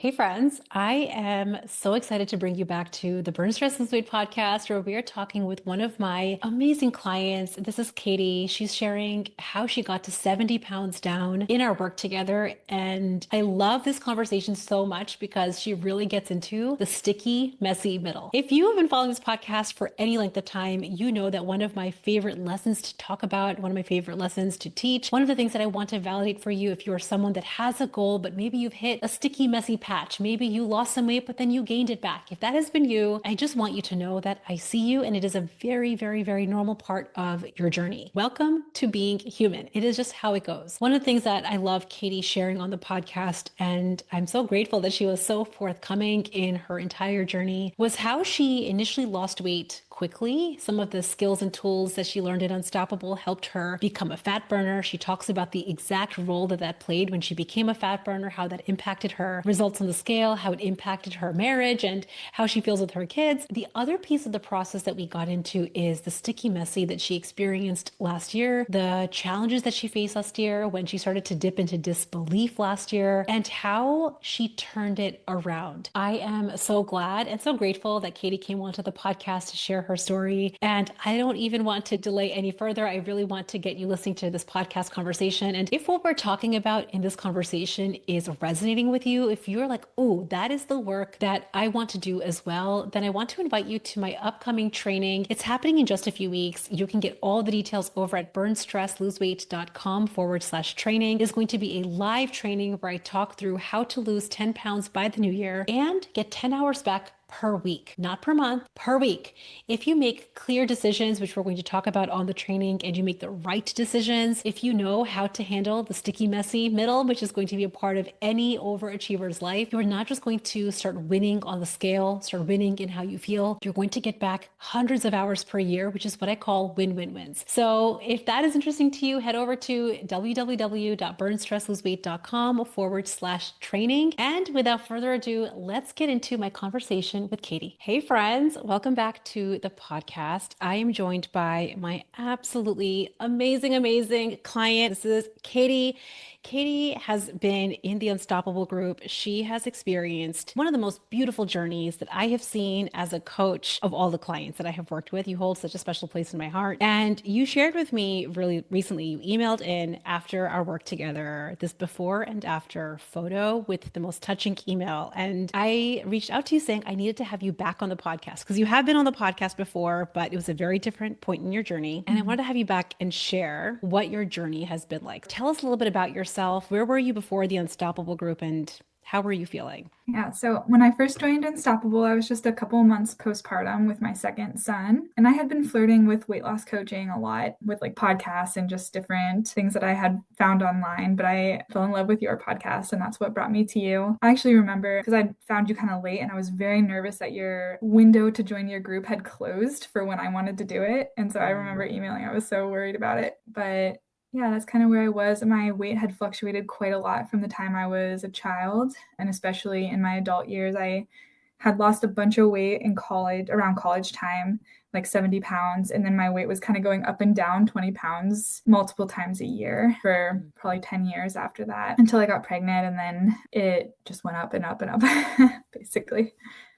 Hey friends, I am so excited to bring you back to the Burn Stress Lose Weight podcast where we are talking with one of my amazing clients. This is Katie. She's sharing how she got to 70 pounds down in our work together. And I love this conversation so much because she really gets into the sticky, messy middle. If you have been following this podcast for any length of time, you know that one of my favorite lessons to talk about, one of my favorite lessons to teach, one of the things that I want to validate for you if you are someone that has a goal, but maybe you've hit a sticky, messy patch. Maybe you lost some weight, but then you gained it back. If that has been you, I just want you to know that I see you and it is a very, very, very normal part of your journey. Welcome to being human. It is just how it goes. One of the things that I love Katie sharing on the podcast, and I'm so grateful that she was so forthcoming in her entire journey, was how she initially lost weight quickly. Some of the skills and tools that she learned at Unstoppable helped her become a fat burner. She talks about the exact role that played when she became a fat burner, how that impacted her results on the scale, how it impacted her marriage, and how she feels with her kids. The other piece of the process that we got into is the sticky messy that she experienced last year, the challenges that she faced last year when she started to dip into disbelief last year, and how she turned it around. I am so glad and so grateful that Katie came onto the podcast to share her story. And I don't even want to delay any further. I really want to get you listening to this podcast conversation. And if what we're talking about in this conversation is resonating with you, if you're like, oh, that is the work that I want to do as well, then I want to invite you to my upcoming training. It's happening in just a few weeks. You can get all the details over at burnstressloseweight.com/training. It's going to be a live training where I talk through how to lose 10 pounds by the new year and get 10 hours back per week, not per month, per week. If you make clear decisions, which we're going to talk about on the training, and you make the right decisions, if you know how to handle the sticky, messy middle, which is going to be a part of any overachiever's life, you're not just going to start winning on the scale, start winning in how you feel. You're going to get back hundreds of hours per year, which is what I call win-win wins. So if that is interesting to you, head over to www.burnstressloseweight.com/training. And without further ado, let's get into my conversation with Katie. Hey friends, welcome back to the podcast. I am joined by my absolutely amazing, amazing client. This is Katie. Katie has been in the Unstoppable group. She has experienced one of the most beautiful journeys that I have seen as a coach of all the clients that I have worked with. You hold such a special place in my heart. And you shared with me really recently, you emailed in after our work together, this before and after photo with the most touching email. And I reached out to you saying I needed to have you back on the podcast because you have been on the podcast before, but it was a very different point in your journey. And I wanted to have you back and share what your journey has been like. Tell us a little bit about yourself. Where were you before the Unstoppable group and how were you feeling? Yeah, so when I first joined Unstoppable, I was just a couple months postpartum with my second son. And I had been flirting with weight loss coaching a lot with like podcasts and just different things that I had found online. But I fell in love with your podcast, and that's what brought me to you. I actually remember because I found you kind of late and I was very nervous that your window to join your group had closed for when I wanted to do it. And so I remember emailing, I was so worried about it. But yeah, that's kind of where I was. My weight had fluctuated quite a lot from the time I was a child, and especially in my adult years. I had lost a bunch of weight in college, around college time, like 70 pounds. And then my weight was kind of going up and down 20 pounds multiple times a year for probably 10 years after that until I got pregnant. And then it just went up and up and up, basically.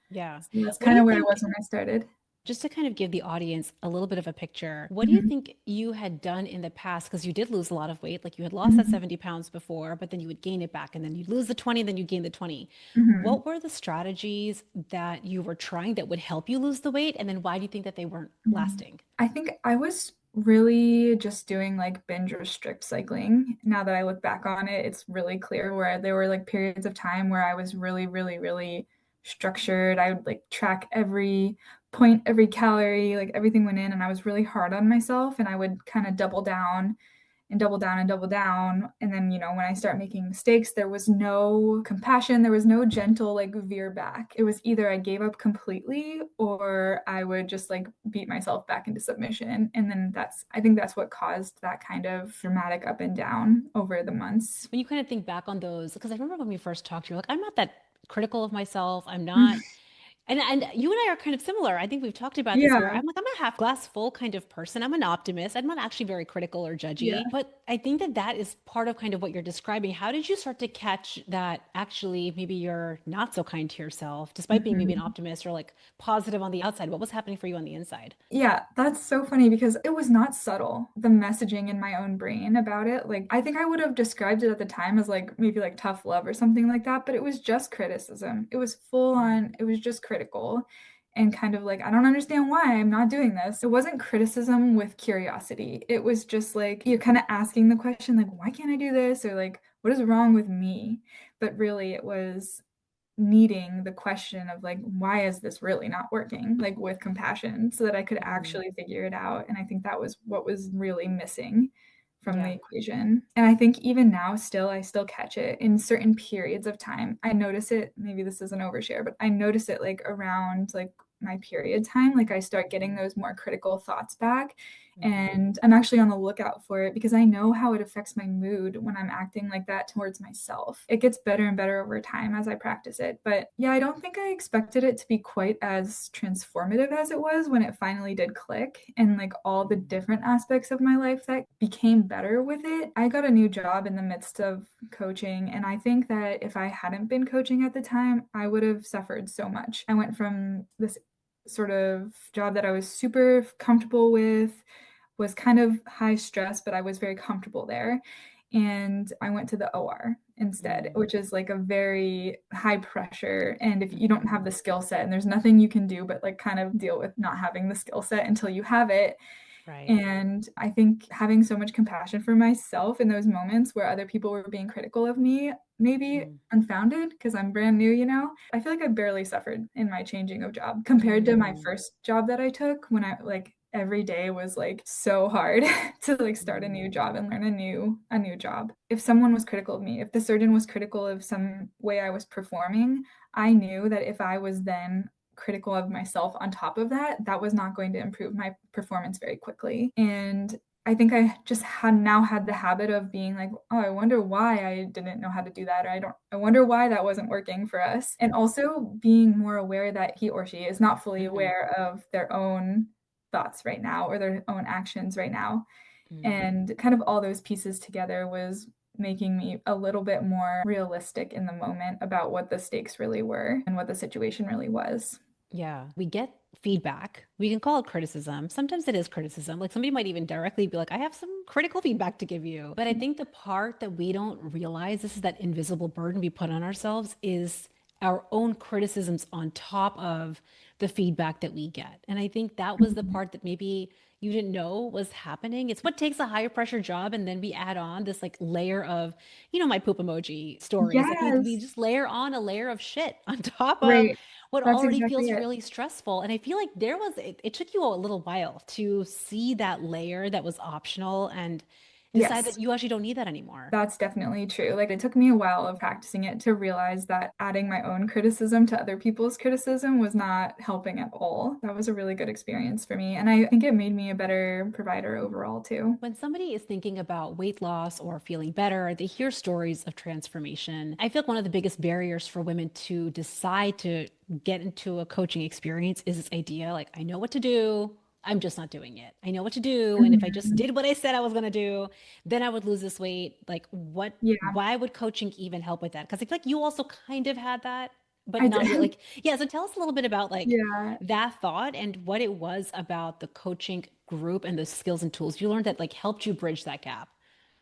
Yeah. So that's What do kind you of where I think? was when I started. Just to kind of give the audience a little bit of a picture, what do you Mhm. think you had done in the past? Because you did lose a lot of weight, like you had lost that Mhm. 70 pounds before, but then you would gain it back and then you'd lose the 20, then you gain the 20. Mhm. What were the strategies that you were trying that would help you lose the weight? And then why do you think that they weren't Mhm. lasting? I think I was really just doing like binge restrict cycling. Now that I look back on it, it's really clear where there were like periods of time where I was really, really, really structured. I would like track every point, every calorie, like everything went in, and I was really hard on myself, and I would kind of double down and double down and double down. And then, when I start making mistakes, there was no compassion, there was no gentle like veer back. It was either I gave up completely or I would just like beat myself back into submission. And then I think that's what caused that kind of dramatic up and down over the months. When you kind of think back on those, because I remember when we first talked, you're like, I'm not that critical of myself. I'm not And you and I are kind of similar. I think we've talked about this where Yeah. I'm like, I'm a half glass full kind of person. I'm an optimist. I'm not actually very critical or Yeah. judgy, but I think that that is part of kind of what you're describing. How did you start to catch that actually maybe you're not so kind to yourself, despite being maybe an Mhm. optimist or like positive on the outside? What was happening for you on the inside? Yeah, that's so funny because it was not subtle, the messaging in my own brain about it. Like, I think I would have described it at the time as like maybe like tough love or something like that, but it was just criticism. It was full on, it was just critical and kind of like, I don't understand why I'm not doing this. It wasn't criticism with curiosity. It was just like you're kind of asking the question, like, why can't I do this? Or like, what is wrong with me? But really, it was needing the question of like, why is this really not working, like with compassion, so that I could Mm, actually figure it out. And I think that was what was really missing from the yeah. equation. And I think even now, still, I still catch it in certain periods of time. I notice it, maybe this is an overshare, but I notice it like around like my period time. Like I start getting those more critical thoughts back. Mm, And I'm actually on the lookout for it because I know how it affects my mood when I'm acting like that towards myself. It gets better and better over time as I practice it. But yeah, I don't think I expected it to be quite as transformative as it was when it finally did click and like all the mm, different aspects of my life that became better with it. I got a new job in the midst of coaching, and I think that if I hadn't been coaching at the time, I would have suffered so much. I went from this sort of job that I was super comfortable with, was kind of high stress, but I was very comfortable there. And I went to the OR instead, mm, which is like a very high pressure. And if you don't have mhm. the skill set, and there's nothing you can do but like kind of deal with not having the skill set until you have it. Right. And I think having so much compassion for myself in those moments where other people were being critical of me, maybe Mm, unfounded because I'm brand new, I feel like I barely suffered in my changing of job compared to my mm, first job that I took when I like every day was like so hard to like start a new mm, job and learn a new job. If someone was critical of me, if the surgeon was critical of some way I was performing, I knew that if I was then critical of myself on top of that, that was not going to improve my performance very quickly. And I think I just had now had the habit of being like, oh, I wonder why I didn't know how to do that, or I wonder why that wasn't working for us. And also being more aware that he or she is not fully mhm, aware of their own thoughts right now or their own actions right now. mm. And kind of all those pieces together was making me a little bit more realistic in the moment about what the stakes really were and what the situation really was. Yeah, we get feedback. We can call it criticism. Sometimes it is criticism. Like somebody might even directly be like, I have some critical feedback to give you. But I think the part that we don't realize, this is that invisible burden we put on ourselves, is our own criticisms on top of the feedback that we get. And I think that was the Mhm. part that maybe you didn't know was happening. It's what takes a higher pressure job. And then we add on this like layer of, my poop emoji stories. Like we Yes, just layer on a layer of shit on top of right. what That's already exactly feels it. really stressful. And I feel like it took you a little while to see that layer that was optional and decide that Yes. you actually don't need that anymore. That's definitely true. Like, it took me a while of practicing it to realize that adding my own criticism to other people's criticism was not helping at all. That was a really good experience for me. And I think it made me a better provider overall, too. When somebody is thinking about weight loss or feeling better, they hear stories of transformation. I feel like one of the biggest barriers for women to decide to get into a coaching experience is this idea like, I know what to do. I'm just not doing it. I know what to do. And if I just Mhm. did what I said I was going to do, then I would lose this weight. Like, Yeah, why would coaching even help with that? Because I feel like you also kind of had that, but I not really. did. Like, yeah. So tell us a little bit about like Yeah. that thought and what it was about the coaching group and the skills and tools you learned that like helped you bridge that gap.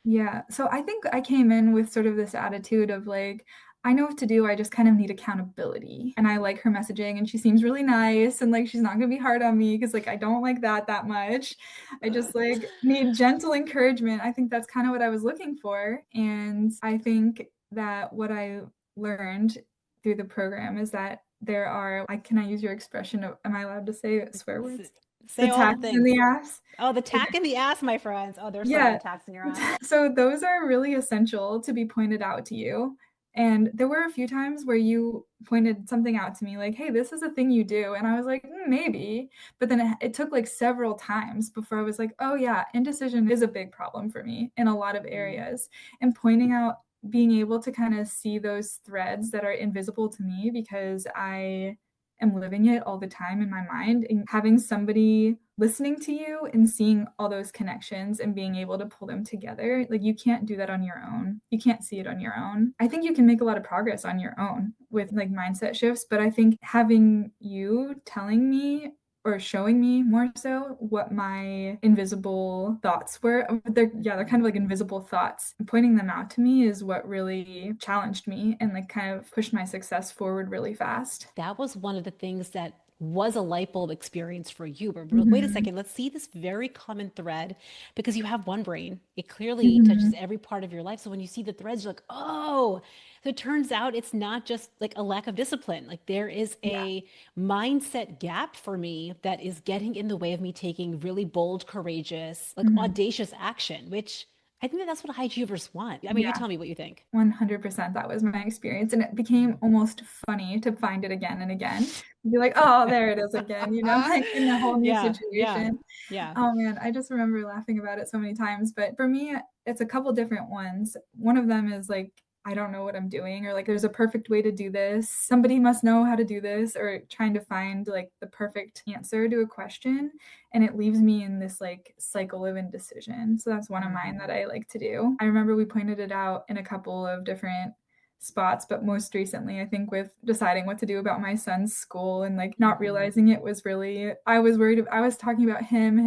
Yeah. So I think I came in with sort of this attitude of like, I know what to do. I just kind of need accountability. And I like her messaging and she seems really nice and like she's not going to be hard on me because like I don't like that much. I just like need gentle encouragement. I think that's kind of what I was looking for. And I think that what I learned through the program is that there are, can I use your expression of, am I allowed to say swear S- words? The Say all the tax in things. the ass. Oh, the tack in the ass, my friends. Oh, there's so many Yeah. tacks in your ass. So those are really essential to be pointed out to you. And there were a few times where you pointed something out to me, like, hey, this is a thing you do. And I was like, maybe. But then it took like several times before I was like, oh, yeah, indecision is a big problem for me in a lot of Mm, areas. And pointing out, being able to kind of see those threads that are invisible to me because I am living it all the time in my mind, and having somebody listening to you and seeing all those connections and being able to pull them together, like you can't do that on your own. You can't see it on your own. I think you can make a lot of progress on your own with like mindset shifts, but I think having you telling me or showing me more so what my invisible thoughts were. They're kind of like invisible thoughts. Pointing them out to me is what really challenged me and like kind of pushed my success forward really fast. That was one of the things that was a light bulb experience for you. But wait a Hmm. second, let's see this very common thread because you have one brain. It clearly touches Hmm. every part of your life. So when you see the threads, you're like, oh, so it turns out it's not just like a lack of discipline. Like there is Yeah. a mindset gap for me that is getting in the way of me taking really bold, courageous, like Hmm. audacious action, which I think that that's what high achievers want. I mean, you Yeah. tell me what you think. 100% that was my experience. And it became almost funny to find it again and again. Be like, oh, there it is again, like in a whole new Yeah, yeah, situation. yeah. Oh man, I just remember laughing about it so many times. But for me, it's a couple different ones. One of them is like, I don't know what I'm doing, or like, there's a perfect way to do this. Somebody must know how to do this, or trying to find like the perfect answer to a question. And it leaves me in this like cycle of indecision. So that's one of mine that Mhm. I like to do. I remember we pointed it out in a couple of different spots, but most recently, I think with deciding what to do about my son's school and like not Mhm. realizing it was really, I was worried, I was talking about him,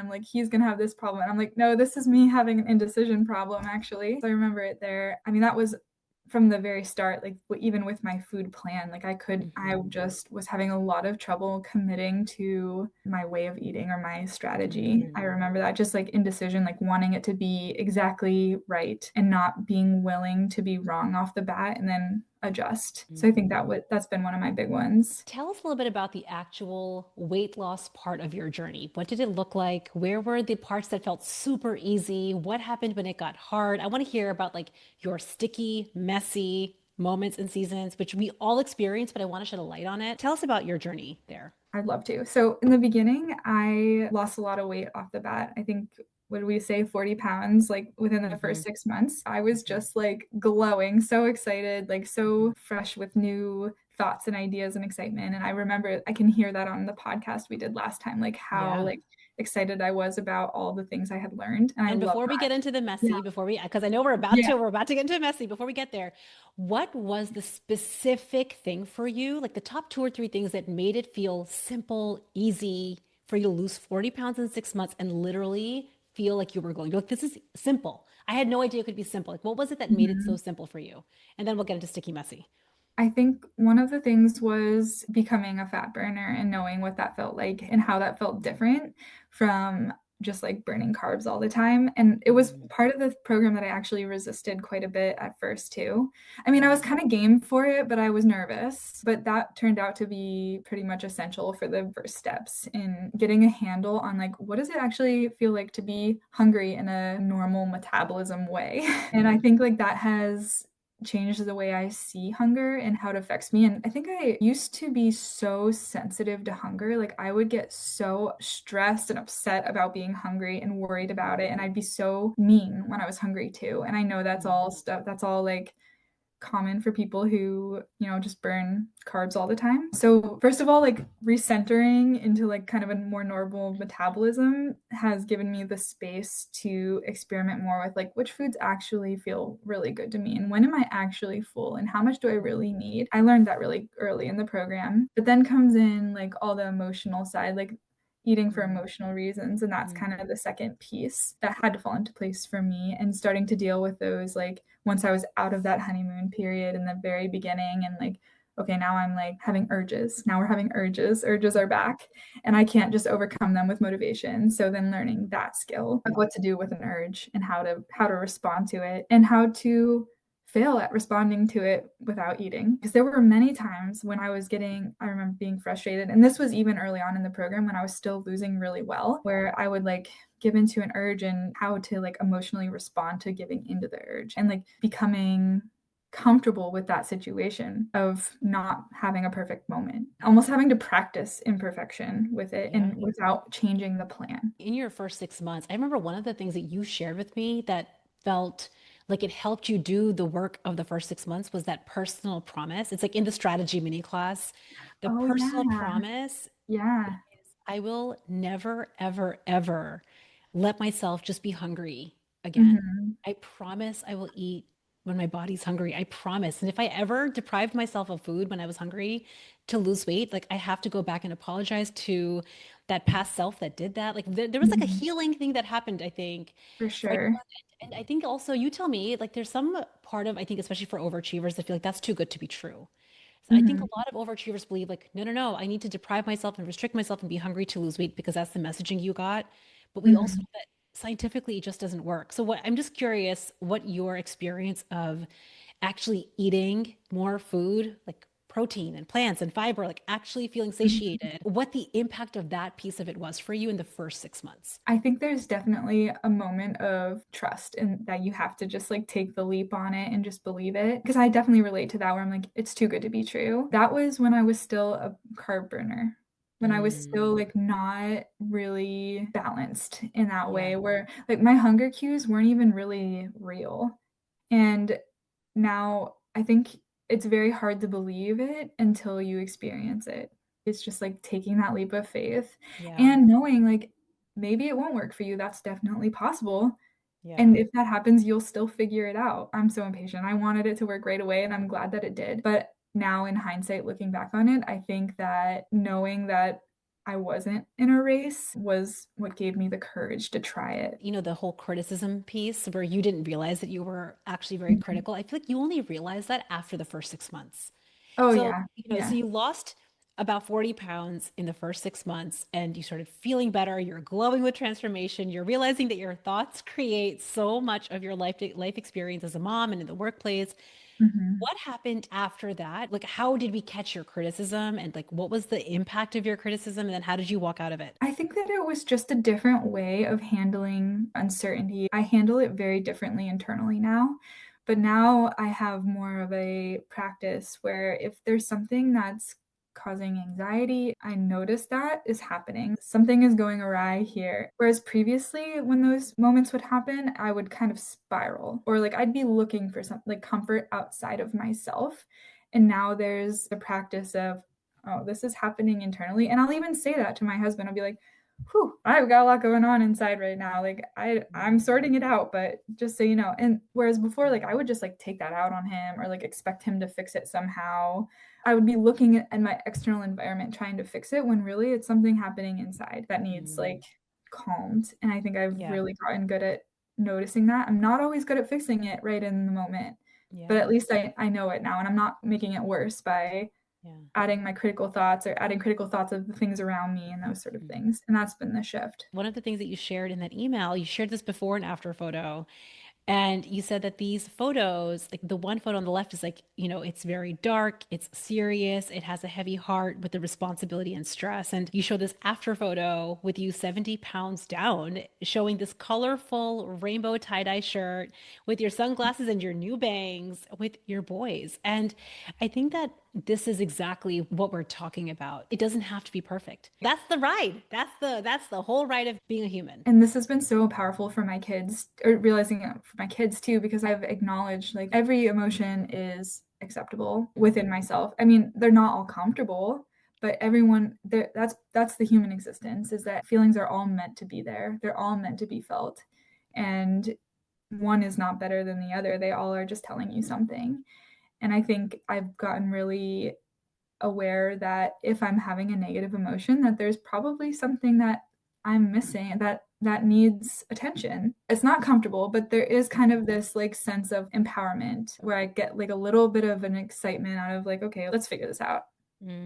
like he's gonna have this problem. And I'm like, no, this is me having an indecision problem, actually. So I remember it there. I mean, that was from the very start, like even with my food plan, like I Mhm. just was having a lot of trouble committing to my way of eating or my strategy. I Mhm. remember that just like indecision, like wanting it to be exactly right and not being willing to be wrong off the bat and then adjust. So I think Mhm. that's been one of my big ones. Tell us a little bit about the actual weight loss part of your journey. What did it look like? Where were the parts that felt super easy? What happened when it got hard? I want to hear about like your sticky, messy moments and seasons, which we all experience, but I want to shed a light on it. Tell us about your journey there. I'd love to. So in the beginning, I lost a lot of weight off the bat. I think, what did we say, 40 pounds, like within the first Mhm. 6 months. I was Mhm. just like glowing, so excited, like so fresh with new thoughts and ideas and excitement. And I remember I can hear that on the podcast we did last time, like how Yeah. like excited I was about all the things I had learned. And I And love before we that. get into the Yeah. messy, before we, because I know Yeah. we're about to get into messy. Before we get there, what was the specific thing for you, like the top two or three things that made it feel simple, easy for you to lose 40 pounds in 6 months and literally feel like you were going, you're like, this is simple. I had no idea it could be simple. Like, what was it that made it so Mhm. simple for you? And then we'll get into sticky messy. I think one of the things was becoming a fat burner and knowing what that felt like and how that felt different from just like burning carbs all the time. And it was Mm, part of the program that I actually resisted quite a bit at first, too. I mean, I was mm, kind of game for it, but I was nervous. But that turned out to be pretty much essential for the first steps in getting a handle on like, what does it actually feel like to be hungry in a normal metabolism way? And I mm, think like that has changed the way I see hunger and how it affects me. And I think I used to be so sensitive to hunger. Like I would get so stressed and upset about being hungry and worried about it. And I'd be so mean when I was hungry too. And I know that's mm. all stuff, that's all like common for people who, just burn carbs all the time. So, first of all, like recentering into like kind of a more normal metabolism has given me the space to experiment more with like which foods actually feel really good to me and when am I actually full and how much do I really need. I learned that really early in the program. But then comes in like all the emotional side, like eating for Mm, emotional reasons. And that's mm, kind of the second piece that had to fall into place for me and starting to deal with those like once I was out of that honeymoon period in the very beginning and like, okay, now I'm like having urges. Now we're having urges. Urges are back and I can't just overcome them with motivation. So then learning that skill of what to do with an urge and how to respond to it and how to fail at responding to it without eating. Because there were many times when I remember being frustrated. And this was even early on in the program when I was still losing really well, where I would like give into an urge and how to like emotionally respond to giving into the urge and like becoming comfortable with that situation of not having a perfect moment, almost having to practice imperfection with it yeah. and without changing the plan. In your first 6 months, I remember one of the things that you shared with me that felt like it helped you do the work of the first 6 months was that personal promise. It's like in the strategy mini class. The Oh personal yeah. promise Yeah. is I will never, ever, ever let myself just be hungry again. Hmm. I promise I will eat when my body's hungry. I promise. And if I ever deprived myself of food when I was hungry to lose weight, like I have to go back and apologize to that past self that did that. Like there was like a Hmm. healing thing that happened, I think, For for sure. and I think also you tell me, like there's some part of, I think, especially for overachievers, that feel like that's too good to be true. So I think Hmm. a lot of overachievers believe like, no, no, no, I need to deprive myself and restrict myself and be hungry to lose weight because that's the messaging you got. But we also Hmm. know that scientifically it just doesn't work. So what I'm just curious what your experience of actually eating more food, like protein and plants and fiber, like actually feeling Hmm. satiated, what the impact of that piece of it was for you in the first 6 months. I think there's definitely a moment of trust and that you have to just like take the leap on it and just believe it. Because I definitely relate to that where I'm like, it's too good to be true. That was when I was still a carb burner, when I was still Mm, like not really balanced in that yeah, way, where like my hunger cues weren't even really real. And now I think it's very hard to believe it until you experience it. It's just like taking that leap of faith yeah, and knowing like maybe it won't work for you. That's definitely possible. And yeah. if that happens, you'll still figure it out. I'm so impatient. I wanted it to work right away, and I'm glad that it did. But now, in hindsight, looking back on it, I think that knowing that I wasn't in a race was what gave me the courage to try it. The whole criticism piece where you didn't realize that you were actually very Mhm. critical. I feel like you only realized that after the first 6 months. Oh, So, yeah. so Yeah. you lost about 40 pounds in the first 6 months and you started feeling better. You're glowing with transformation. You're realizing that your thoughts create so much of your life experience as a mom and in the workplace. Mhm. What happened after that? Like, how did we catch your criticism? And like, what was the impact of your criticism? And then how did you walk out of it? I think that it was just a different way of handling uncertainty. I handle it very differently internally now, but now I have more of a practice where if there's something that's causing anxiety, I notice that is happening. Something is going awry here. Whereas previously, when those moments would happen, I would kind of spiral or like I'd be looking for some like comfort outside of myself. And now there's the practice of, oh, this is happening internally. And I'll even say that to my husband. I'll be like, whew, I've got a lot going on inside right now. Like I'm Mm, sorting it out, but just so you know. And whereas before, like I would just like take that out on him or like expect him to fix it somehow. I would be looking at my external environment trying to fix it when really it's something happening inside that needs like mm, calmed. And I think I've yeah, really gotten good at noticing that. I'm not always good at fixing it right in the moment, but yeah, at least I know it now and I'm not making it worse by yeah. adding my critical thoughts or adding critical thoughts of the things around me and those sort of Mm. things. And that's been the shift. One of the things that you shared in that email, you shared this before and after photo. And you said that these photos, like the one photo on the left is like, it's very dark, it's serious, it has a heavy heart with the responsibility and stress. And you show this after photo with you 70 pounds down, showing this colorful rainbow tie-dye shirt with your sunglasses and your new bangs with your boys. And I think that this is exactly what we're talking about. It doesn't have to be perfect. That's the ride. That's the whole ride of being a human. And this has been so powerful for my kids, or realizing it for my kids too, because I've acknowledged like every emotion is acceptable within Mm, myself. I mean, they're not all comfortable, but everyone there that's the human existence is that feelings are all meant to be there. They're all meant to be felt. And one is not better than the other. They all are just telling you something. And I think I've gotten really aware that if I'm having a negative emotion, that there's probably something that I'm missing that needs attention. It's not comfortable, but there is kind of this like sense of empowerment where I get like a little bit of an excitement out of like, okay, let's figure this out.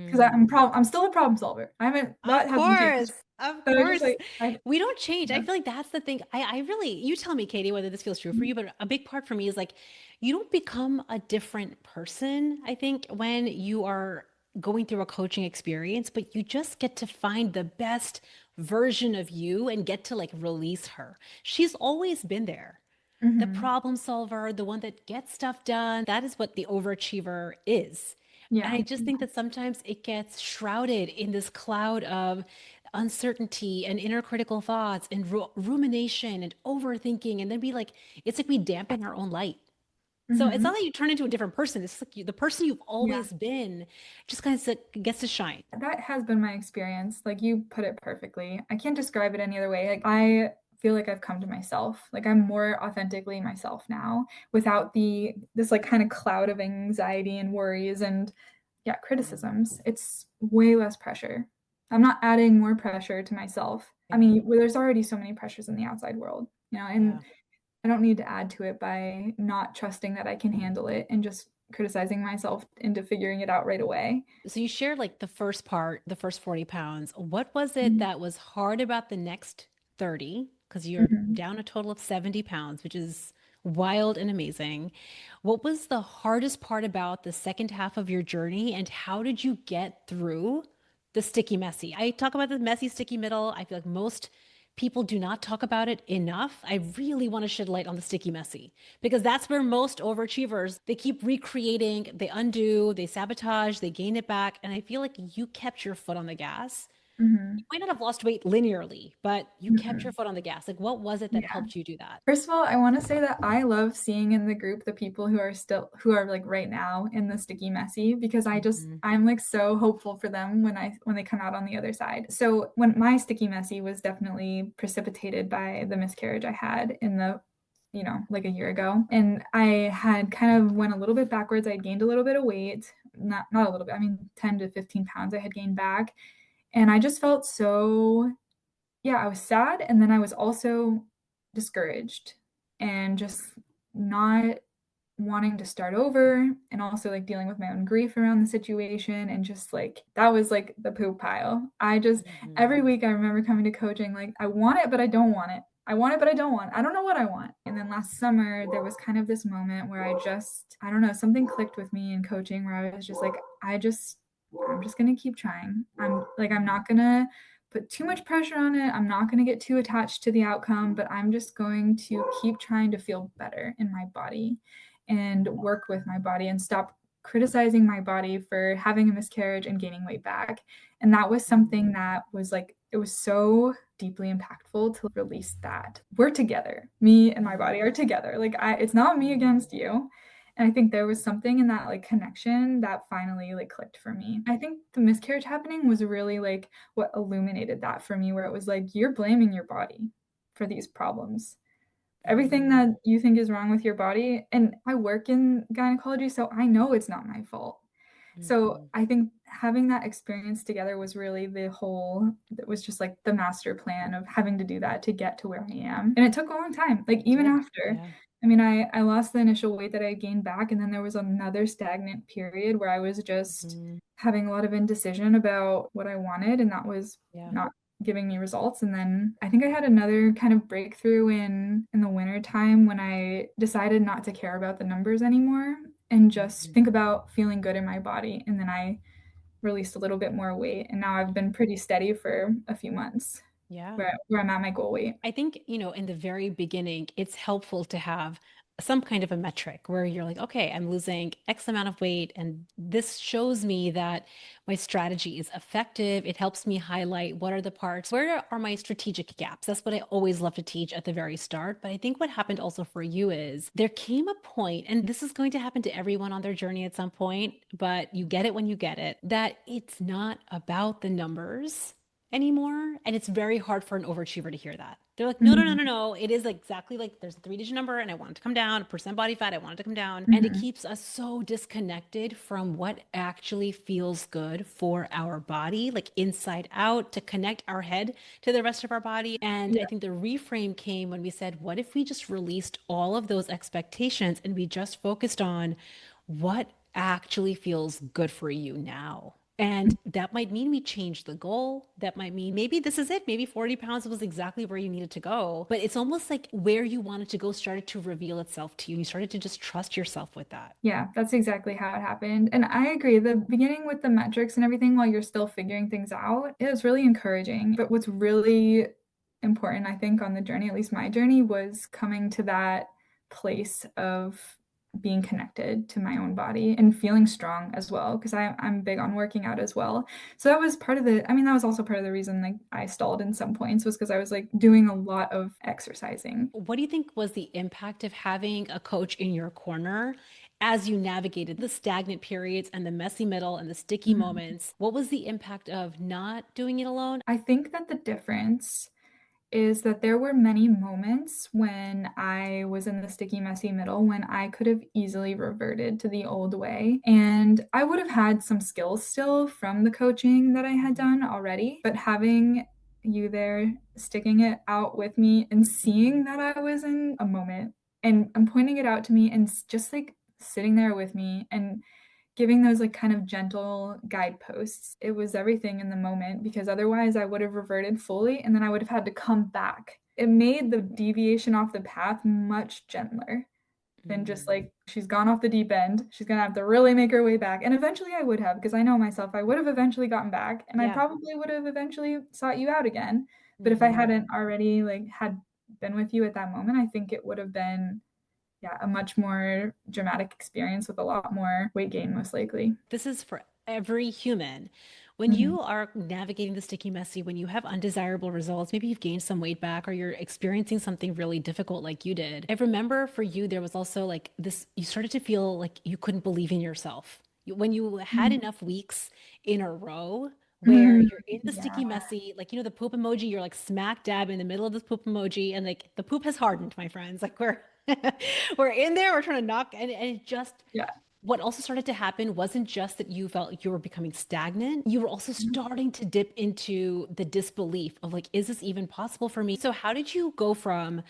Because mm. I'm still a problem solver. Of That hasn't course. changed. Of So I just course. like I We don't change. I yeah. feel like that's the thing. I really, you tell me, Katie, whether this feels true for you, but a big part for me is like, you don't become a different person, I think, when you are going through a coaching experience, but you just get to find the best version of you and get to like release her. She's always been there, the Hmm. problem solver, the one that gets stuff done. That is what the overachiever is. And Yeah. I just think that sometimes it gets shrouded in this cloud of uncertainty and inner critical thoughts and rumination and overthinking. And then it's like we dampen our own light. So it's not Hmm. that you turn into a different person. It's like the person you've Yeah. always been just kind of gets to shine. That has been my experience. Like you put it perfectly. I can't describe it any other way. Like I feel like I've come to myself. Like I'm more authentically myself now without the this like kind of cloud of anxiety and worries and yeah, Mhm. criticisms. It's way less pressure. I'm not adding more pressure to myself. I Yeah. mean, well, there's already so many pressures in the outside world, and Yeah. I don't need to add to it by not trusting that I can handle it and just criticizing myself into figuring it out right away. So you shared like the first part, the first 40 pounds. What was it Mhm. that was hard about the next 30? Because you're Mhm. down a total of 70 pounds, which is wild and amazing. What was the hardest part about the second half of your journey, and how did you get through the sticky messy? I talk about the messy, sticky middle. I feel like most people do not talk about it enough. I really want to shed light on the sticky messy because that's where most overachievers, they keep recreating, they undo, they sabotage, they gain it back. And I feel like you kept your foot on the gas. You Mhm. might not have lost weight linearly, but you kept your Mhm. foot on the gas. Like, what was it that Yeah. helped you do that? First of all, I want to say that I love seeing in the group the people who are like right now in the sticky messy because Mhm. I'm like so hopeful for them when they come out on the other side. So when my sticky messy was definitely precipitated by the miscarriage I had in the like a year ago, and I had kind of went a little bit backwards. I'd gained a little bit of weight, not a little bit. I mean 10 to 15 pounds I had gained back, and I just felt so, yeah, I was sad, and then I was also discouraged and just not wanting to start over, and also like dealing with my own grief around the situation, and just like that was like the poop pile. I just every Mhm. week I remember coming to coaching like I want it but I don't want it. I want it but I don't want. I don't know what I want. And then last summer there was kind of this moment where I don't know, something clicked with me in coaching where I was just like I'm just going to keep trying. I'm Mhm. not going to put too much pressure on it. I'm not going to get too attached to the outcome, but I'm just going to keep trying to feel better in my body and Mhm. work with my body and stop criticizing my body for having a miscarriage and gaining weight back. And that was something that was like, it was so deeply impactful to release that. We're together. Me and my body Mhm. are together. It's not me Mhm. against you. And I think there was something in that like connection that finally like clicked for me. I think the miscarriage happening was really like what illuminated that for me, where it was like, you're blaming your body for these problems, everything Mhm. that you think is wrong with your body. And I work in gynecology, so I know it's not my fault. So Mhm. I think having that experience together was really that was just like the master plan of having to do that to get to where I am. And it took a long time, like It even did. after. Yeah. I mean, I lost the initial weight that I gained back, and then there was another stagnant period where I was just Mhm. having a lot of indecision about what I wanted, and that was Yeah. not giving me results. And then I think I had another kind of breakthrough in the winter time when I decided not to care about the numbers anymore and just Mhm. think about feeling good in my body. And then I released a little bit more weight, and now I've been pretty steady for a few months Yeah. where I'm at my goal weight. I think, in the very beginning, it's helpful to have some kind of a metric where you're like, okay, I'm losing X amount of weight, and this shows me that my strategy is effective. It helps me highlight what are the parts, where are my strategic gaps. That's what I always love to teach at the very start. But I think what happened also for you is there came a point, and this is going to happen to everyone on their journey at some point, but you get it when you get it, that it's not about the numbers anymore. And it's very hard for an overachiever to hear that. They're like, no, no, no, Mhm. no, no. It is exactly like there's a three-digit number and I want it to come down, percent body fat, I want it to come down. And it Mhm. keeps us so disconnected from what actually feels good for our body, like inside out, to connect our head to the rest of our body. And I Yeah. think the reframe came when we said, what if we just released all of those expectations and we just focused on what actually feels good for you now? And that might mean we change the goal. That might mean maybe this is it. Maybe 40 pounds was exactly where you needed to go. But it's almost like where you wanted to go started to reveal itself to you. You started to just trust yourself with that. Yeah, that's exactly how it happened. And I agree. The beginning with the metrics and everything while you're still figuring things out, it was really encouraging. But what's really important, I think, on the journey, at least my journey, was coming to that place of being connected to my own body and feeling strong as well because I'm big on working out as well. So that was part of the, I mean, that was also part of the reason like I stalled in some points was because I was like doing a lot of exercising. What do you think was the impact of having a coach in your corner as you navigated the stagnant periods and the messy middle and the sticky Mhm. moments? What was the impact of not doing it alone? I think that the difference is that there were many moments when I was in the sticky, messy middle when I could have easily reverted to the old way. And I would have had some skills still from the coaching that I had Mhm, done already, but having you there sticking it out with me and mhm. seeing that I was in a moment and pointing it out to me and just like sitting there with me and giving those like kind of gentle guideposts. It was everything in the moment because otherwise I would have reverted fully and then I would have had to come back. It made the deviation off the path much gentler than just Mm. like she's gone off the deep end. She's gonna have to really make her way back. And eventually I would have, because I know myself, I would have eventually gotten back and I Yeah. probably would have eventually sought you out again. But if I Hmm. hadn't already like had been with you at that moment, I think it would have been yeah, a much more dramatic experience with a lot more weight gain, most likely. This is for every human. When Mhm. you are navigating the sticky messy, when you have undesirable results, maybe you've gained some weight back or you're experiencing something really difficult like you did. I remember for you, there was also like this, you started to feel like you couldn't believe in yourself. When you had Mhm. enough weeks in a row where Mhm. you're in the Yeah. sticky messy, like, the poop emoji, you're like smack dab in the middle of this poop emoji, and like the poop has hardened, my friends. Like we're in there, we're trying to knock, and it just Yeah. what also started to happen wasn't just that you felt like you were becoming stagnant, you were also Mhm. starting to dip into the disbelief of like, is this even possible for me? So, how did you go from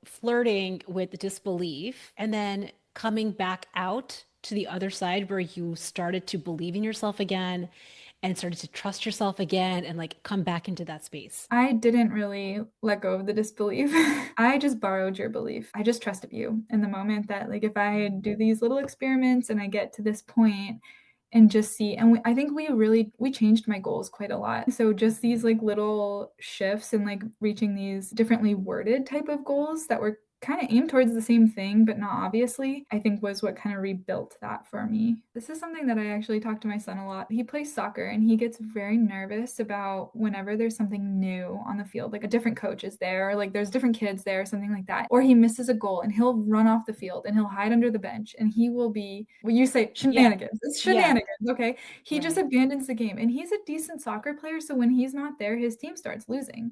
flirting with disbelief and then coming back out to the other side where you started to believe in yourself again and started to trust yourself again and like come back into that space? I didn't really let go of the disbelief. I just borrowed your belief. I just trusted you in the moment that, like, if I do these little experiments and I get to this point and just see, and I think we changed my goals quite a lot. So just these like little shifts and like reaching these differently worded type of goals that were kind of aimed towards the same thing, but not obviously, I think was what kind of rebuilt that for me. This is something that I actually talk to my son a lot. He plays soccer and he gets very nervous about whenever there's something new on the field, like a different coach is there, or like there's different kids there, or something like that. Or he misses a goal and he'll run off the field and he'll hide under the bench and he will be, well, you say Yeah, shenanigans. It's yeah, shenanigans, okay? He just right. abandons the game and he's a decent soccer player. So when he's not there, his team starts losing.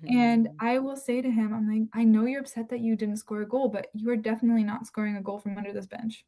And Hmm. I will say to him, I'm like, I know you're upset that you didn't score a goal, but you are definitely not scoring a goal from under this bench.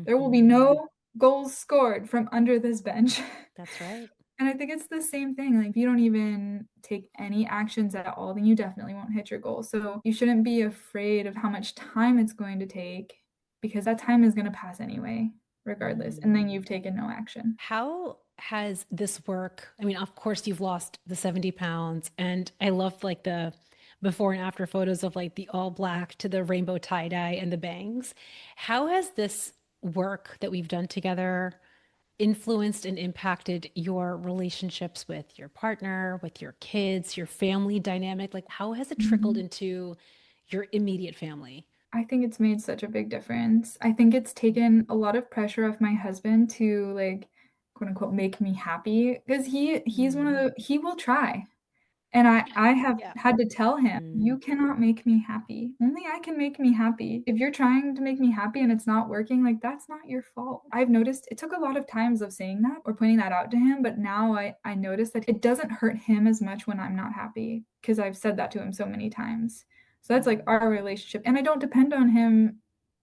There will be Hmm. no goals scored from under this bench. That's right. And I think it's the same thing. Like, if you don't even take any actions at all, then you definitely won't hit your goal. So you shouldn't be afraid of how much time it's going to take because that time is going to pass anyway, regardless. And then Mm. you've taken no action. How has this work? I mean, of course, you've lost the 70 pounds, and I love like the before and after photos of like the all black to the rainbow tie dye and the bangs. How has this work that we've done together influenced and impacted your relationships with your partner, with your kids, your family dynamic? Like, how has it trickled Mhm. into your immediate family? I think it's made such a big difference. I think it's taken a lot of pressure off my husband to like quote unquote make me happy because he's one of Mm. the he will try. And I have Yeah. had to tell him, Mm. "You cannot make me happy. Only I can make me happy. If you're trying to make me happy and it's not working, like that's not your fault." I've noticed it took a lot of times of saying that or pointing that out to him, but now I notice that it doesn't hurt him as much when I'm not happy because I've said that to him so many times. So that's like Mm. our relationship. And I don't depend on him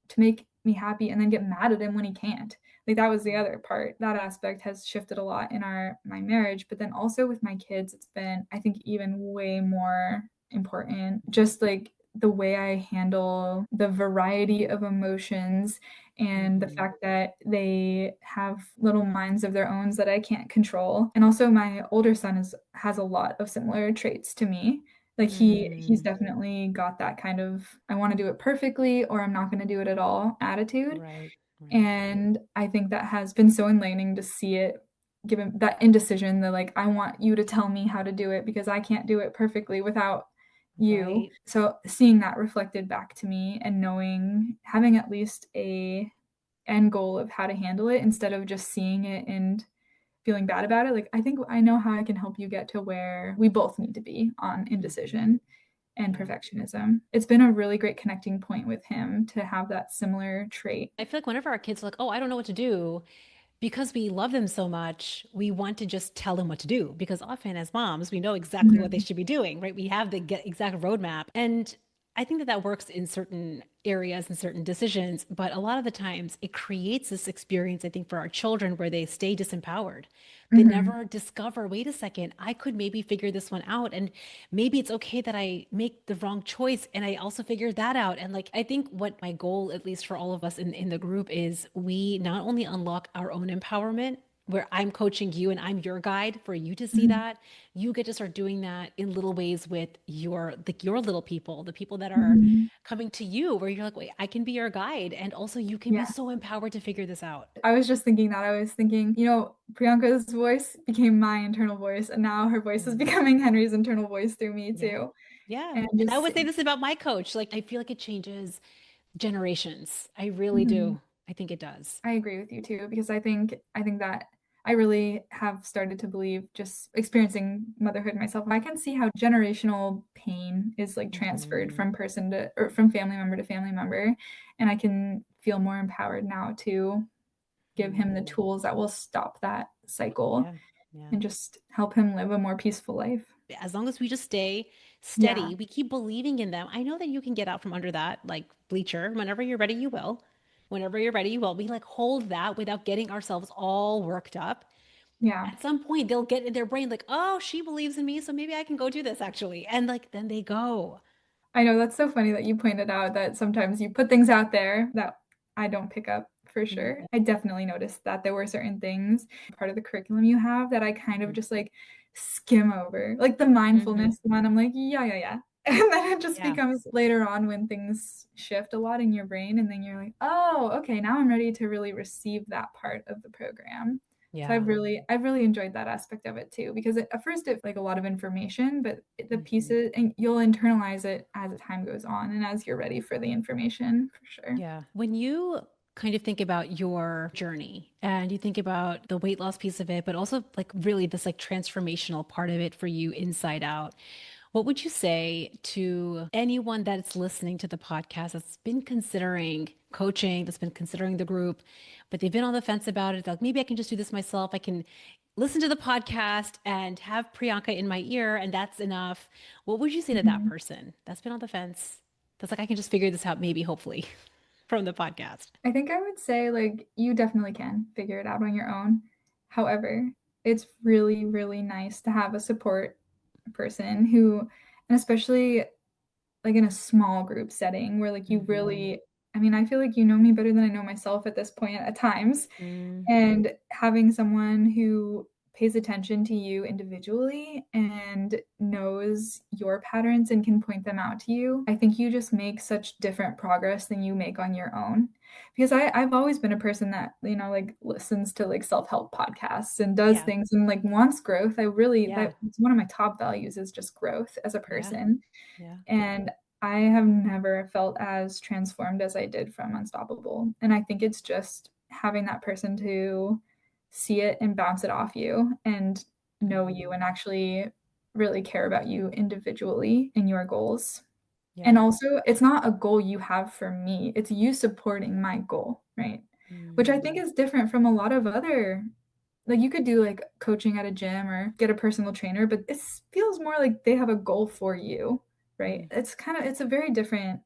to make me happy and then get mad at him when he can't. Like that was the other part. That aspect has shifted a lot in our my marriage, but then also with my kids, it's been I think even way more important. Just like the way I handle the variety of emotions and the Mhm. fact that they have little minds of their own that I can't control. And also my older son has a lot of similar traits to me. Like he's Mm. definitely got that kind of I want to do it perfectly or I'm not going to do it at all attitude. Right, right. And I think that has been so enlightening to see it given that indecision, the like, I want you to tell me how to do it because I can't do it perfectly without you. Right. So seeing that reflected back to me and knowing, having at least a end goal of how to handle it instead of just seeing it and feeling bad about it. Like I think I know how I can help you get to where we both need to be on Hmm. indecision and Yeah. perfectionism. It's been a really great connecting point with him to have that similar trait. I feel like whenever our kids are like, oh, I don't know what to do, because we love them so much, we want to just tell them what to do. Because often as moms, we know exactly what they Mhm. should be doing, right? We have the exact roadmap. And I think that that works in certain areas and certain decisions, but a lot of the times it creates this experience, I think, for our children where they stay disempowered. They Mhm. never discover, wait a second, I could maybe figure this one out. And maybe it's okay that I make the wrong choice and I also figure that out. And like, I think what my goal, at least for all of us in the group, is we not only unlock our own empowerment, where I'm coaching you and I'm your guide for you to see Mhm. that, you get to start doing that in little ways with your little people, the people that are Mhm. coming to you, where you're like, wait, I can be your guide. And also you can be Yeah. so empowered to figure this out. I was just thinking that. I was thinking, Priyanka's voice became my internal voice, and now her voice is Mm. becoming Henry's internal voice through me Yeah. too. Yeah. And And I just, would say this about my coach. Like, I feel like it changes generations. I really mhm. do. I think it does. I agree with you too, because I think that I really have started to believe, just experiencing motherhood myself, I can see how generational pain is like transferred Hmm. from person to, or from family member to family member, and I can feel more empowered now to give him the Mm. tools that will stop that cycle Yeah. Yeah. and just help him live a more peaceful life. As long as we just stay Yeah. steady, we keep believing in them. I know that you can get out from under that like bleacher. Whenever you're ready, you will. Whenever you're ready, you will. We like hold that without getting ourselves all worked up. Yeah. At some point, they'll get in their brain like, oh, she believes in me, so maybe I can go do this actually. And like, then they go. I know that's so funny that you pointed out that sometimes you put things out there that I don't pick up for sure. Mhm. I definitely noticed that there were certain things, part of the curriculum you have, that I kind of Mhm. just like skim over. Like the Mhm. mindfulness one, I'm like, yeah, yeah, yeah. And then it just Yeah. becomes later on when things shift a lot in your brain, and then you're like, oh, okay, now I'm ready to really receive that part of the program. So Yeah. I've really enjoyed that aspect of it too, because at first it's like a lot of information, but the Mhm. pieces, and you'll internalize it as the time goes on and as you're ready for the information for sure. Yeah. When you kind of think about your journey and you think about the weight loss piece of it, but also like really this like transformational part of it for you inside out, what would you say to anyone that's listening to the podcast that's been considering coaching, that's been considering the group, but they've been on the fence about it? Like, maybe I can just do this myself. I can listen to the podcast and have Priyanka in my ear, and that's enough. What would you say to that Mhm. person that's been on the fence? That's like, I can just figure this out, maybe, hopefully, from the podcast. I think I would say, like, you definitely can figure it out on your own. However, it's really, really nice to have a support person who, and especially like in a small group setting where like you Hmm. really, I mean, I feel like you know me better than I know myself at this point at times. Mm, And having someone who pays attention to you individually and knows your patterns and can point them out to you, I think you just make such different progress than you make on your own. Because I've always been a person that, like listens to like self-help podcasts and does yeah. things and like wants growth. Yeah. That's one of my top values, is just growth as a Yeah. person. Yeah. And I have never felt as transformed as I did from Unstoppable. And I think it's just having that person to see it and bounce it off you and know you and Hmm. actually really care about you individually and your goals. And Yeah. also, it's not a goal you have for me, it's you supporting my goal, right? Which I think Mm, is different from a lot of other, like you could do like coaching at a gym or get a personal trainer, but it feels more like they have a goal for you, right? mm. It's a very different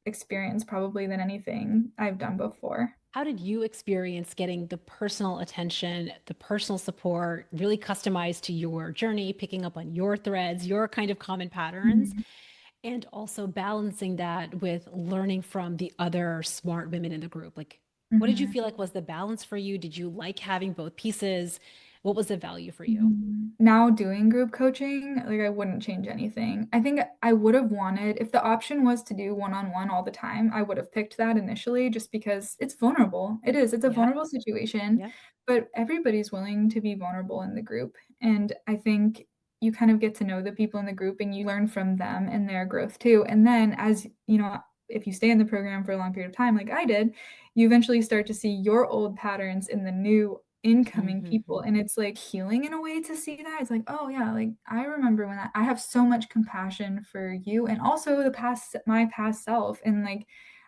experience probably than anything I've done before. How did you experience getting the personal attention, the personal support, really customized to your journey, picking up on your threads, your kind of common patterns, Mhm. and also balancing that with learning from the other smart women in the group? Like, what did you Mhm. feel like was the balance for you? Did you like having both pieces? What was the value for you? Now doing group coaching, like I wouldn't change anything. I think I would have wanted, if the option was to do one-on-one all the time, I would have picked that initially just because it's vulnerable. It is, it's a Yeah. vulnerable situation, Yeah. but everybody's willing to be vulnerable in the group. And I think you kind of get to know the people in the group and you learn from them and their growth too. And then, as you know, if you stay in the program for a long period of time, like I did, you eventually start to see your old patterns in the new incoming people. Mhm. And it's like healing in a way to see that. It's like, oh yeah, like I remember when I have so much compassion for you and also my past self. And like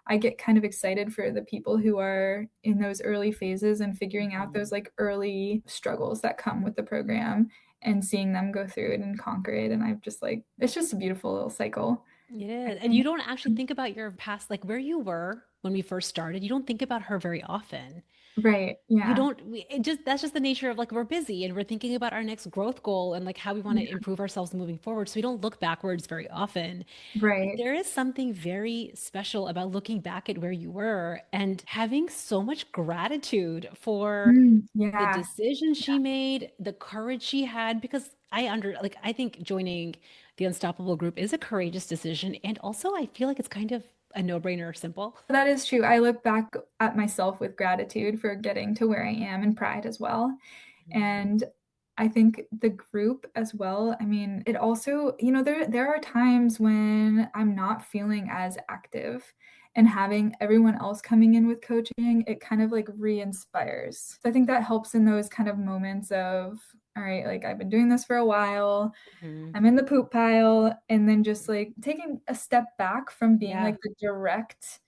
I get kind of excited for the people who are in those early phases and figuring out Mhm. those like early struggles that come with the program and seeing them go through it and conquer it. And I've just like, it's just a beautiful little cycle, It I is. And you think. don't actually think about your past, like where you were when we first started. You don't think about her very often. Right. You Yeah. don't, it just, that's just the nature of like we're busy and we're thinking about our next growth goal and like how we want to Yeah. improve ourselves moving forward. So we don't look backwards very often. But Right. there is something very special about looking back at where you were and having so much gratitude for the Yeah. decision she made, the courage she had, because I think joining the Unstoppable group is a courageous decision. And also I feel like it's kind of a no-brainer, simple. That is true. I look back at myself with gratitude for getting to where I am and pride as well. Mhm. And I think the group as well, I mean, it also, you know, there are times when I'm not feeling as active and having everyone else coming in with coaching, it kind of like re-inspires. So I think that helps in those kind of moments of, all right, like I've been doing this for a while. Mhm. I'm in the poop pile, and then just like taking a step back from being Yeah. like the direct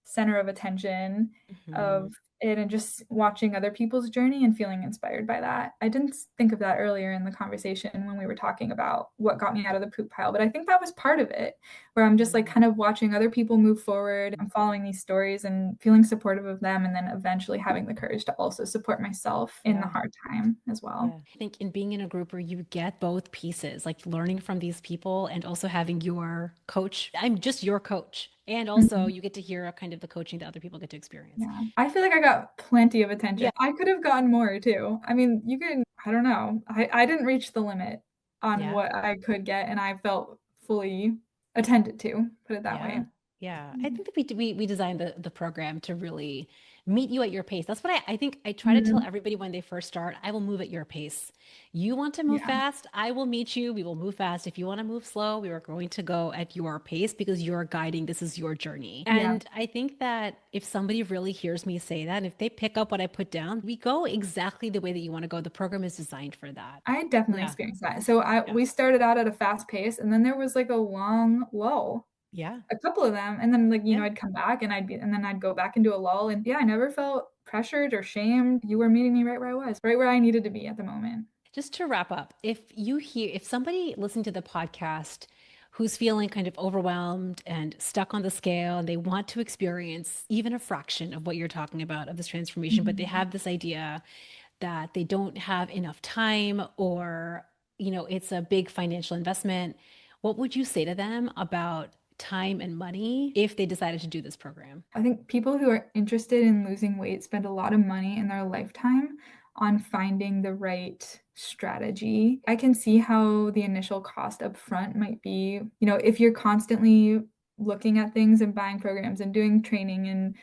center of attention of Mhm. it and just watching other people's journey and feeling inspired by that. I didn't think of that earlier in the conversation when we were talking about what got me out of the poop pile, but I think that was part of it, where I'm just like Mhm. kind of watching other people move forward. I'm following these stories and feeling supportive of them, and then eventually having the courage to also support myself in the Yeah. hard time as well. Yeah. I think in being in a group where you get both pieces, like learning from these people and also having your coach, I'm just your coach. And also Mhm. you get to hear kind of the coaching that other people get to experience. Yeah. I feel like I got plenty of Yeah. attention. I could have gotten more too. I mean, you can, I don't know. I didn't reach the limit on Yeah. what I could get, and I felt fully attended to, put it that way. Yeah. Yeah. I think that we designed the program to really meet you at your pace. That's what I think I try to tell Mhm. everybody when they first start, I will move at your pace. You want to move Yeah. fast, I will meet you. We will move fast. If you want to move slow, we are going to go at your pace because you're guiding. This is your journey. Yeah. And I think that if somebody really hears me say that, and if they pick up what I put down, we go exactly the way that you want to go. The program is designed for that. I definitely Yeah. experienced that. So Yeah. we started out at a fast pace, and then there was like a long lull, Yeah. a couple of them, and then like, you know, Yeah. I'd come back and then I'd go back into a lull, and yeah, I never felt pressured or shamed. You were meeting me right where I was, right where I needed to be at the moment. Just to wrap up, if somebody listening to the podcast who's feeling kind of overwhelmed and stuck on the scale and they want to experience even a fraction of what you're talking about of this transformation, but they Mhm. have this idea that they don't have enough time or, it's a big financial investment, what would you say to them about time and money if they decided to do this program? I think people who are interested in losing weight spend a lot of money in their lifetime on finding the right strategy. I can see how the initial cost up front might be, you know, if you're constantly looking at things and buying programs and doing training and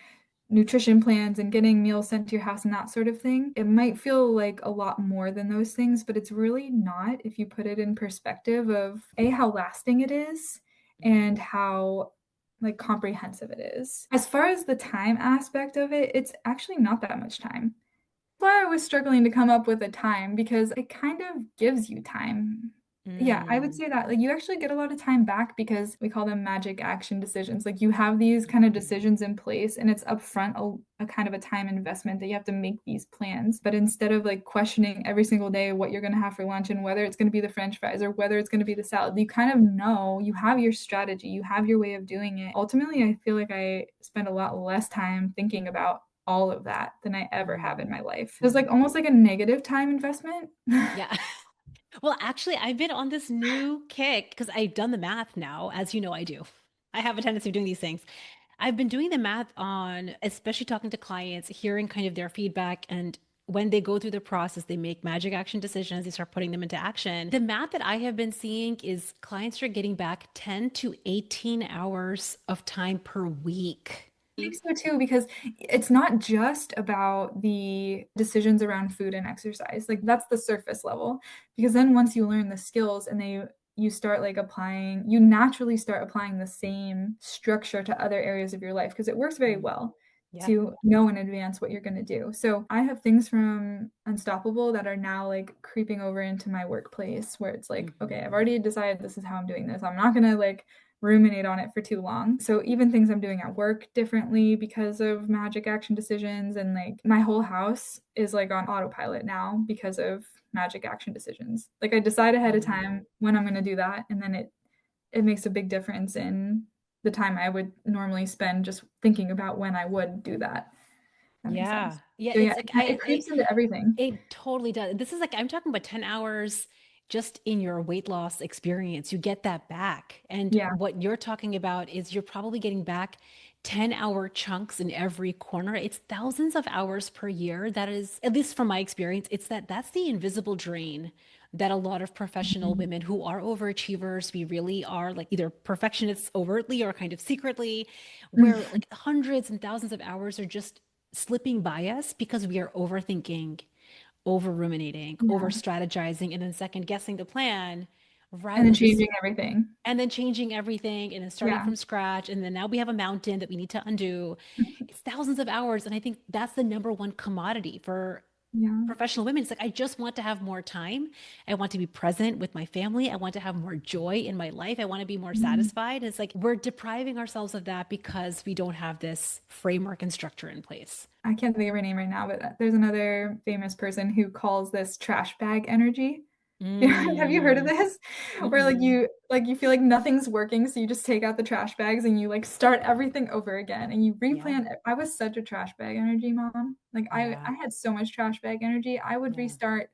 nutrition plans and getting meals sent to your house and that sort of thing, it might feel like a lot more than those things, but it's really not if you put it in perspective of A, how lasting it is and how like comprehensive it is. As far as the time aspect of it, it's actually not that much time. That's why I was struggling to come up with a time because it kind of gives you time. Yeah, I would Mm, say that. Like, you actually get a lot of time back because we call them magic action decisions. Like, you have these kind of mhm, decisions in place, and it's upfront a kind of a time investment that you have to make these plans. But instead of like questioning every single day what you're going to have for lunch and whether it's going to be the French fries or whether it's going to be the salad, you kind of know you have your strategy, you have your way of doing it. Ultimately, I feel like I spend a lot less time thinking about all of that than I ever have in mm, my life. It was mm. like almost like a negative time investment. Yeah. Well, actually, I've been on this new kick because I've done the math now, as you know, I do. I have a tendency of doing these things. I've been doing the math on, especially talking to clients, hearing kind of their feedback. And when they go through the process, they make magic action decisions, they start putting them into action. The math that I have been seeing is clients are getting back 10 to 18 hours of time per week I think so too, because it's not just about the decisions around food and exercise. Like that's the surface level. Because then once you learn the skills and you start like applying, you naturally start applying the same structure to other areas of your life because it works very Mm. well Yeah. to know in advance what you're going to do. So I have things from Unstoppable that are now like creeping over into my workplace where it's like, okay, I've Hmm. already decided this is how I'm doing this. I'm not going to like ruminate on it for too long. So even things I'm doing at work differently because of magic action decisions, and like my whole house is like on autopilot now because of magic action decisions. Like I decide ahead of Mm. time when I'm going to do that, and then it makes a big difference in the time I would normally spend just thinking about when I would do that. That makes Yeah. sense. Yeah. So yeah, It's like it creeps into everything. it totally does. This is like, I'm talking about 10 hours just in your weight loss experience. You get that back. And Yeah. what you're talking about is you're probably getting back 10-hour chunks in every corner. It's thousands of hours per year. That is, at least from my experience, that's the invisible drain that a lot of professional Mhm. women who are overachievers, we really are like either perfectionists overtly or kind of secretly, where like hundreds and thousands of hours are just slipping by us because we are overthinking, over ruminating, over Yeah. strategizing, and then second guessing the plan And rather then than just changing everything. and then changing everything and then starting Yeah. from scratch. And then now we have a mountain that we need to undo. It's thousands of hours. And I think that's the number one commodity for Yeah. professional women. It's like, I just want to have more time. I want to be present with my family. I want to have more joy in my life. I want to be more Mhm. satisfied. It's like we're depriving ourselves of that because we don't have this framework and structure in place. I can't think of her name right now, but there's another famous person who calls this trash bag energy. Have you heard of Mm. this? Where Mm-mm. like you feel like nothing's working, so you just take out the trash bags and you like start everything over again and you Yeah. replan. I was such a trash bag energy mom. Like Yeah. I had so much trash bag energy. I would Yeah. restart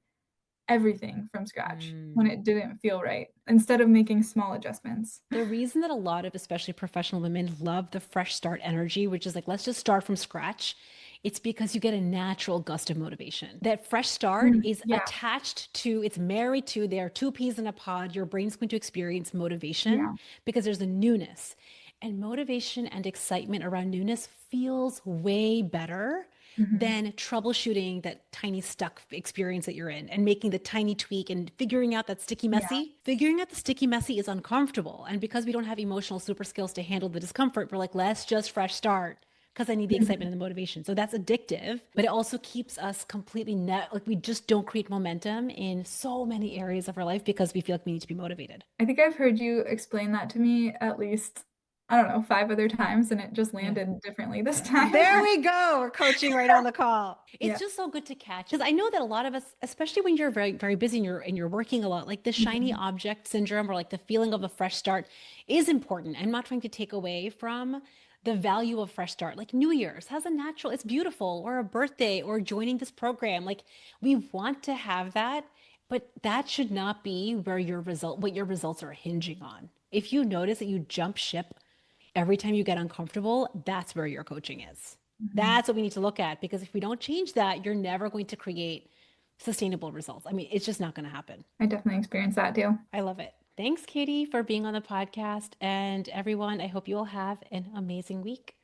everything from scratch when Mm. it didn't feel right instead of making small adjustments. The reason that a lot of, especially professional women, love the fresh start energy, which is like, let's just start from scratch, it's because you get a natural gust of motivation. That fresh start Mm, is yeah, attached to, it's married to, there are two peas in a pod. Your brain's going to experience motivation yeah. because there's a newness. And motivation and excitement around newness feels way better Hmm. than troubleshooting that tiny stuck experience that you're in and making the tiny tweak and figuring out that sticky Yeah. messy. Figuring out the sticky messy is uncomfortable. And because we don't have emotional super skills to handle the discomfort, we're like, let's just fresh start because I need the excitement Mhm. and the motivation. So that's addictive, but it also keeps us completely net like we just don't create momentum in so many areas of our life because we feel like we need to be motivated. I think I've heard you explain that to me at least, I don't know, 5 other times, and it just Yeah. landed differently this time. There we go. We're coaching right on the call. It's Yeah. just so good to catch because I know that a lot of us, especially when you're very, very busy and you're working a lot, like the shiny Mhm. object syndrome or like the feeling of a fresh start is important. I'm not trying to take away from the value of fresh start. Like New Year's has a natural, it's beautiful, or a birthday, or joining this program. Like we want to have that, but that should not be where what your results are hinging on. If you notice that you jump ship every time you get uncomfortable, that's where your coaching is. Mhm. That's what we need to look at because if we don't change that, you're never going to create sustainable results. I mean, it's just not going to happen. I definitely experienced that too. I love it. Thanks, Katie, for being on the podcast. And everyone, I hope you will have an amazing week.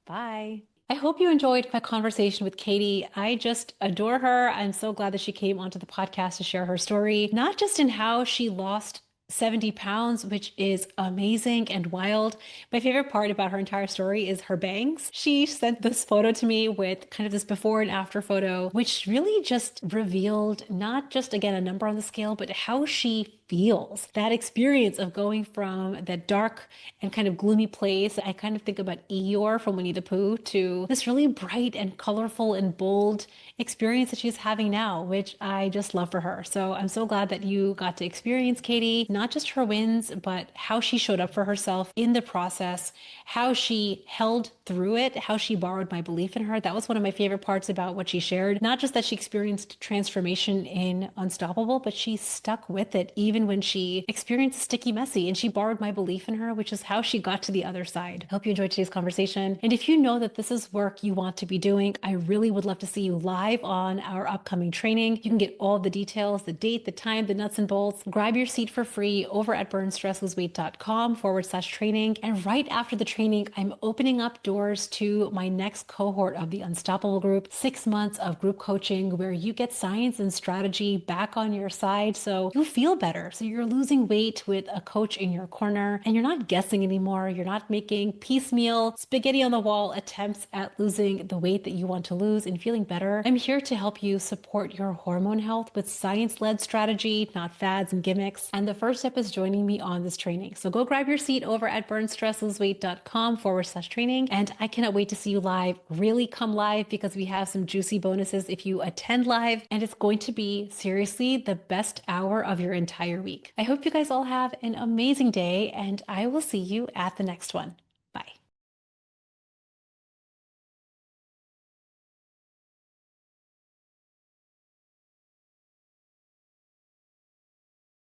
Bye. I hope you enjoyed my conversation with Katie. I just adore her. I'm so glad that she came onto the podcast to share her story, not just in how she lost 70 pounds, which is amazing and wild. My favorite part about her entire story is her bangs. She sent this photo to me with kind of this before and after photo, which really just revealed not just, again, a number on the scale, but how she feels. That experience of going from that dark and kind of gloomy place. I kind of think about Eeyore from Winnie the Pooh to this really bright and colorful and bold experience that she's having now, which I just love for her. So I'm so glad that you got to experience Katie, not just her wins, but how she showed up for herself in the process, how she held through it, how she borrowed my belief in her. That was one of my favorite parts about what she shared. Not just that she experienced transformation in Unstoppable, but she stuck with it even when she experienced sticky messy and she borrowed my belief in her, which is how she got to the other side. I hope you enjoyed today's conversation. And if you know that this is work you want to be doing, I really would love to see you live on our upcoming training. You can get all the details, the date, the time, the nuts and bolts. Grab your seat for free over at burnstressloseweight.com/training. And right after the training, I'm opening up doors doors to my next cohort of the Unstoppable group, 6 months of group coaching where you get science and strategy back on your side so you feel better. So you're losing weight with a coach in your corner and you're not guessing anymore. You're not making piecemeal, spaghetti on the wall attempts at losing the weight that you want to lose and feeling better. I'm here to help you support your hormone health with science-led strategy, not fads and gimmicks. And the first step is joining me on this training. So go grab your seat over at burnstressloseweight.com/training. And I cannot wait to see you live. Really come live because we have some juicy bonuses if you attend live. And it's going to be seriously the best hour of your entire week. I hope you guys all have an amazing day and I will see you at the next one.